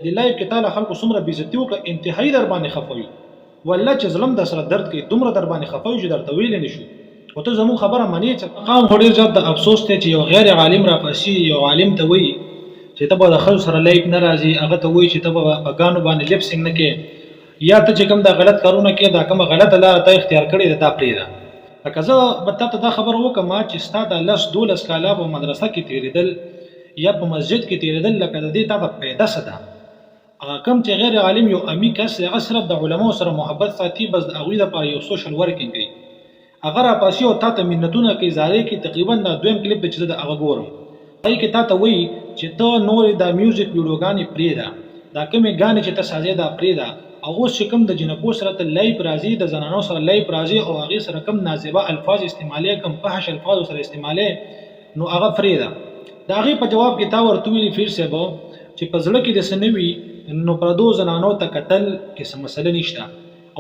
د لایف کې تعالی خلکو څومره بیزتی وکړه انتهایی در باندې خفوي والله چې ظلم د سره درد کوي دومره در باندې خفوي چې درته ویل نه شو او ته زموږ خبره منې چې قام ډېر زیات د افسوس دی چې یو غیر عالم را پاسي یو عالم ته وایي چې ته به د خلکو سره لایف نه راځي هغه ته وایي چې ته به په ګانو باندې لپسینګ نه کې یا ته چې کوم دا غلط کارونه کې دا کومه غلطه لاره ته اختیار کړې ده دا پرېږده لکه زه به تا ته دا خبره وکړم چې ستا د 10-12 کاله په مدرسه کې تېرېدل یا په مسجد کې تېرېدل لکه د دې تا ته پیدا څه ده هغه کوم چې غیر عالم یو امی کس هغه صرف د علماو سره محبت ساتي بس د هغوی لپاره یو سوشل ورکینګ کوي هغه راپاسي او تا ته منتونه کوي زارۍ کوي تقریبا دا دویم کلیپ دی چې زه د هغه ګورم هغې کې تا ته وایي چې ته نورې دا میوزیک ویډیوګانې پرېږده دا کومې ګانې چې ته سازې دا پرېږده او اوس چې کوم د جنکو سره ته لایف راځي د زنانو سره لایف راځي او هغې سره کوم نازیبه الفاظ استعمالوي کوم فحش الفاظ سره استعمالوي نو هغه پرېږده د هغې په جواب کې تا ورته ویلي پیر صاحب چې په زړه کې داسې نه وي نو پردو زنانو ته کتل کې څه مسله نشته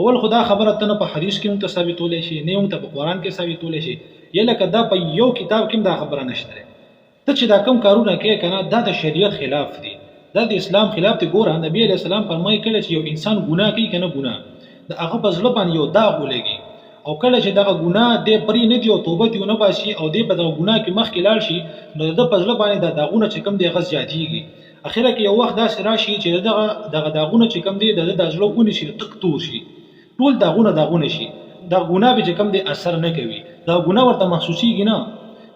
اول خو دا خبره ته نه په حدیث کې هم ته ثابتولی شي نه هم ته په قرآن کې ثابتولی شي یا لکه دا په یو کتاب کې هم دا خبره نشته ته چې دا کوم کارونه کوې که نه دا د شریعت خلاف دي دا د اسلام خلاف دی ګوره نبی علیه السلام فرمایي کله چې یو انسان ګناه کوي که نه ګناه د هغه په زړه باندې یو داغ ولګي او کله چې دغه ګناه دی پرې نه دی او توبه دې ونه باسي او دی په دغه ګناه کې مخکې لاړ شي نو د په زړه باندې دا داغونه چې کوم دی هغه زیاتېږي اخره کې یو وخت داسې راشي چې دغه داغونه چې کوم دی د زړه ونیسي تک تور شي ټول داغونه شي دا ګناه به چې کوم دی اثر نه کوي دا ګناه ورته محسوسېږي نه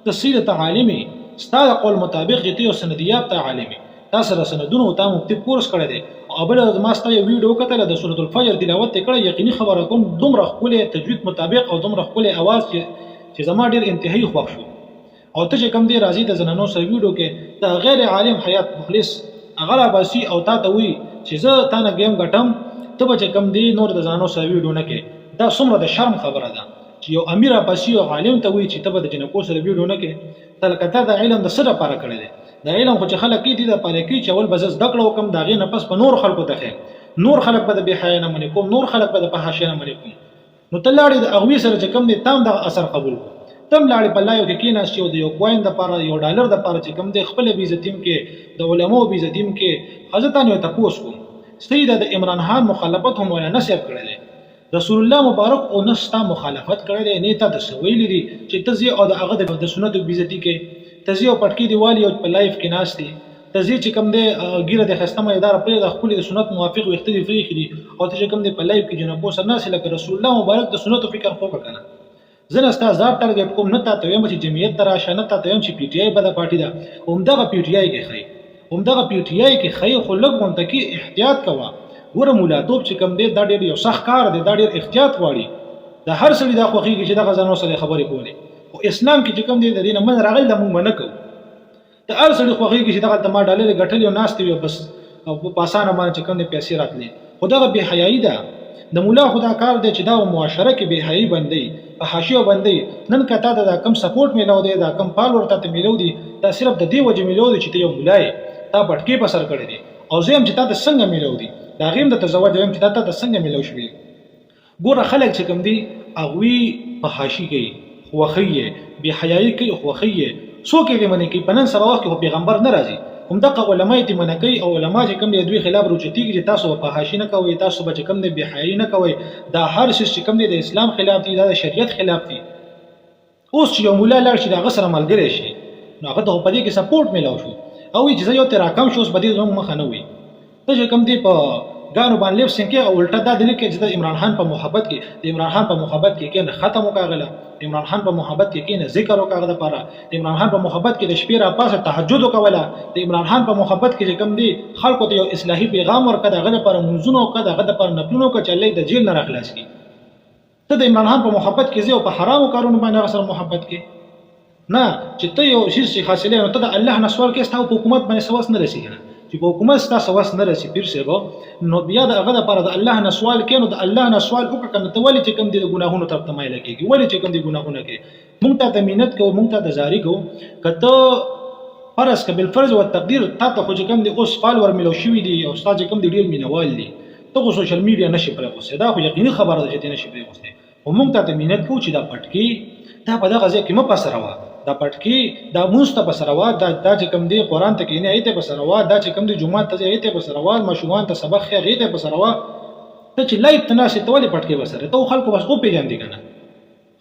ته سیرت عالمي ستا د قول مطابق چې ته یو سندیاب ته عالمي تا سره سندونه او تا مفتي کورس کړی دی او بل ما ستا یو ویډیو کتله د سورة الفجر تلاوت یې کړی یقیني خبره کوم دومره ښکلی تجوید مطابق او دومره ښکلی اواز چې زما ډېر انتهایی خوښ شو او ته چې کوم دی راځي د زنانو سره ویډیو کې د غیر عالم حیات مخلص هغه راباسي او تا ته وایي چې زه تا نه ګیم ګټم ته به چې کوم دی نور د زنانو سره ویډیو نه کوې دا څومره د شرم خبره ده چې یو امیر راباسي او عالم ته وایي چې ته به د جنکو سره ویډیو نه کوې ته لکه تا د علم د څه دپاره کړی دی د علم خو چې خلک کوي دي دپاره کوي چې اول به زه زده کړه وکړم د هغې نه پس په نور خلکو ته ښیم نور خلک به د بېحیا نه منې کوم نور خلک به د فحاشۍ نه منې کوم نو ته لاړې د هغوی سره چې کوم دی تا هم دغه اثر قبول کړو ته هم لاړې په لایو کې کېناستې او د یو کوین دپاره یو ډالر دپاره چې کوم دی خپله بېعزتي هم کې د علماو بېعزتي هم کې زه تا نه یو تپوس کوم ستاسې د عمران خان مخالفت هم ولا نه صاحب کړی دی رسول الله مبارک او نه ستا مخالفت کړی دی نه تا څه ویلي دي چې ته ځې او د هغه د سنتو بېعزتي کې ته ځې او پټکي دې والي او په لایف کې ناست دی ته ځې چې کوم دی ګیره د ښایسته مایداره پرېږده ښکلي د سنت موافق ویښته دې پرېښي دي او ته چې کوم دی په لایف کې جنکو سره ناست لکه رسول الله مبارک د سنتو فکر خو وکړه که نه زه نه ستا ځار ټارګېټ کوم نه تا ته وایم چې جمعیت ته راشه نه تا ته وایم چې پي ټي آی بده پارټي ده همدغه پي ټي آی کې ښایي همدغه پي ټي آی کې ښایي خو لږ غونته کې احتیاط کوه ګوره مولاتوب چې کوم دی دا ډېر یو سخت کار دی دا ډېر احتیاط غواړي د هر سړي دا خوښېږي چې دغه زنو سره خبرې کولې خو اسلام کې چې کوم دی د دې نه من راغلی دا موږ به نه کوو د هر سړي خوښېږي چې دغلته ما ډالرې ګټلې او ناستې وي بس په اسانه باندې چې کوم دی پیسې راتلې خو دغه بېحیایي ده د مولا خو دا کار دی چې دا معاشره کې بېحیایي بندوي په حاشیو بندوي نن که تا ته دا کم سپورټ میلاو دی دا کم فالور تا ته میلاو دي دا صرف د دې وجې میلاو دی چې ته یو مولا یې تا بټکې په سر کړی دی او زه یم چې تا ته څنګه میلاو دي د هغې هم درته ځواب وایم چې دا تا ته څنګه میلاو شوي ګوره خلک چې کوم دي هغوی فحاشي کوي خوښۍ یې بېحیایي کوي خوښۍ یې څوک یې دې منې کوي په نن سبا وخت کې خو پیغمبر نه راځي همدغه علما یې دې منع کوي او علما چې کوم دی دوی خلاف روچتېږي چې تاسو به فحاشي نه کوئ تاسو به چې کوم دی بېحیایي نه کوئ دا هر څه چې کوم دی د اسلام خلاف دي دا د شریعت خلاف دي اوس چې یو مولا لاړ شي د هغه سره ملګری شي نو هغه ته خو په دې کې سپورټ میلاو شو او وایي چې زه یو ترې راکم شو اوس به دې زموږ مخه نه وي ته چې کوم دی په ګانو باندې لیف سینګ کې او الټا دا دی کې چې د عمران خان په محبت کې د عمران خان په محبت کې کېنه ختم وکاغله عمران خان په محبت کې کېنه ذکر وکاغه د پاره د عمران خان په محبت کې د شپې را پاسه تهجد وکوله د عمران خان په محبت کې چې کوم دی خلکو ته یو اصلاحي پیغام ورکړه هغه لپاره منځونه وکړه هغه لپاره نفلونه وکړه چې الله د جیل نه راخلاص کړي ته د عمران خان په محبت کې ځې او په حرامو کارونو باندې سره محبت کې نه چې ته یو شي حاصلې نو ته د الله نه سوال کې ستاسو په حکومت باندې سواس نه رسېږي چې په حکومت ستاسو سواس نه رسي پیر صاحب نو بیا د هغه لپاره د الله نه سوال کې نو د الله نه سوال وکړه کنه ته ولې چې کوم دي د ګناهونو طرف ته مایل کېږي ولې چې کوم دي ګناهونه کې مونږ ته مینت کوو مونږ ته د زاری کوو کته فرض کبل فرض او تقدیر تا ته خو چې کوم دي اوس فالور ملو شوی دي او استاد کوم دي ډیر مینوال دي ته خو سوشل میډیا نشي پرې اوسه دا خو یقیني خبره ده چې نه شي پرې اوسه او مونږ ته مینت کوو چې دا پټکی دا په دغه ځای کې مپسره وا دا پټکی دا مونږ ته په سره دا چې کوم دی قرآن ته کینې ایته په سره دا چې کوم دی جمعه ته ایته په سره ماشومان ته سبق خیر ایته په سره ته چې لایف تناسه ته ولې پټکی وسره ته خلکو بس او پیژاندې کنه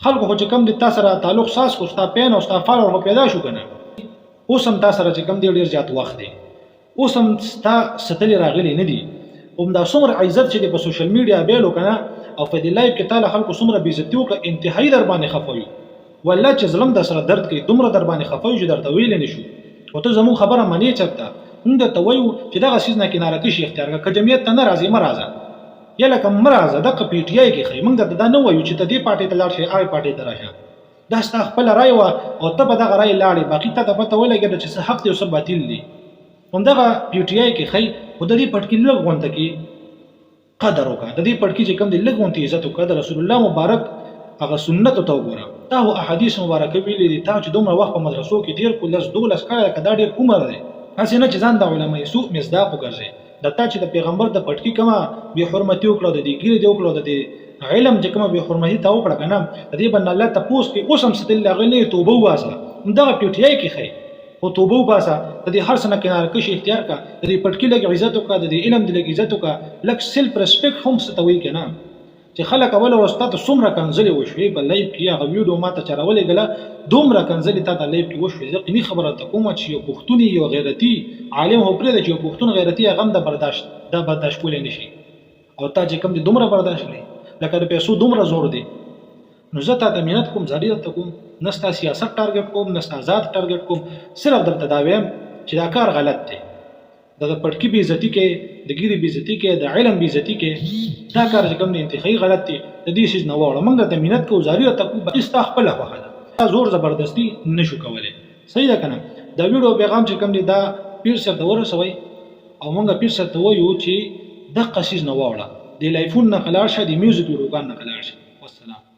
خلکو خو چې کوم دی تاسو سره تعلق ساس کو ستا پین او ستا فال او پیدا شو کنه اوس هم تاسو سره چې کوم دی ډیر زیات وخت دی اوس هم ستا ستل راغلی نه دی هم دا څومره عزت چې په سوشل میډیا بیلو کنه او په دې لایف کې تعالی خلکو څومره بیزتی وکړه انتهایی در باندې خفوي والله چې ظلم د سره درد کوي دومره در باندې خفوي چې درته ویل نه شو او ته زمون خبره مانی چرته موږ ته وایو چې دا غسیز نه کناره کشي اختیار کا جمعیت ته ناراضي مرزه یا لکه مرزه د پی ټی آی کې خې موږ دا نه وایو چې ته دې پارټي ته لاړ شي هغه پارټي ته راشه دا ستا خپل رائے او ته به دغه رائے لاړې باقي ته پته ولګي چې څه حق دی او څه باطل دی همدغه پی ټی آی کې خې خو د دې پټکی لږ غونډه کې قدر وکړه د دې پټکی چې کوم دی لږ غونډه عزت وکړه د رسول الله مبارک هغه سنت ته وګوره دا هو احادیث مبارکه ویلي دي تا چې دومره وخت په مدرسو کې تیر کول 12 کاله کدا ډېر عمر دی هڅه نه چې ځان د علماء سوء مصداق وګرځي د تا چې د پیغمبر د پټکی کما به حرمتي وکړو د دې ګیره دی وکړو د دې علم چې کما به حرمتي تا وکړه کنه د دې باندې الله تاسو کې اوسم ستل غلې توبه واسه دغه پی ټی آی کې خې او توبه واسه د دې هر څه نه کنار کشي اختیار کا د دې پټکی لګ عزت وکړه د دې علم د لګ عزت وکړه لک سیلف ریسپیکټ هم ستوي کنه چې خلک اول واستاد څومره کنځلې وشوي په لایف کې هغه ویډیو ماته چرولې غلا دومره کنځلې تا ته لایف کې وشوي ځکه خبره ته کومه چې یو پښتوني یو غیرتی عالم هو پرې چې یو پښتون غیرتی هغه د برداشت کولای نشي او تا چې کوم دي دومره برداشت لري لکه د پیسو دومره زور دی نو زه ته امینت کوم ضرورت کوم نستا سیاست ټارګټ کوم نستا ذات ټارګټ کوم صرف درته دا وایم چې دا کار غلط دی د پټکی بی عزتی کې د ګیری بی عزتی کې د علم بی عزتی کې دا کار چې کوم دی انتخابي غلط دی د دې شي نه وړه موږ ته امینت کوو ضرورت کوو استا خپل خوخه زور زبردستی نشو کولای صحیح ده کنه دا ویډیو پیغام چې کوم دی دا پیر سره د ورسوي او موږ پیر سره ته وایو چې د قصیز نه وړه د لایفون نه خلاص شه د میوزیک ویډیوګان نه خلاص شه والسلام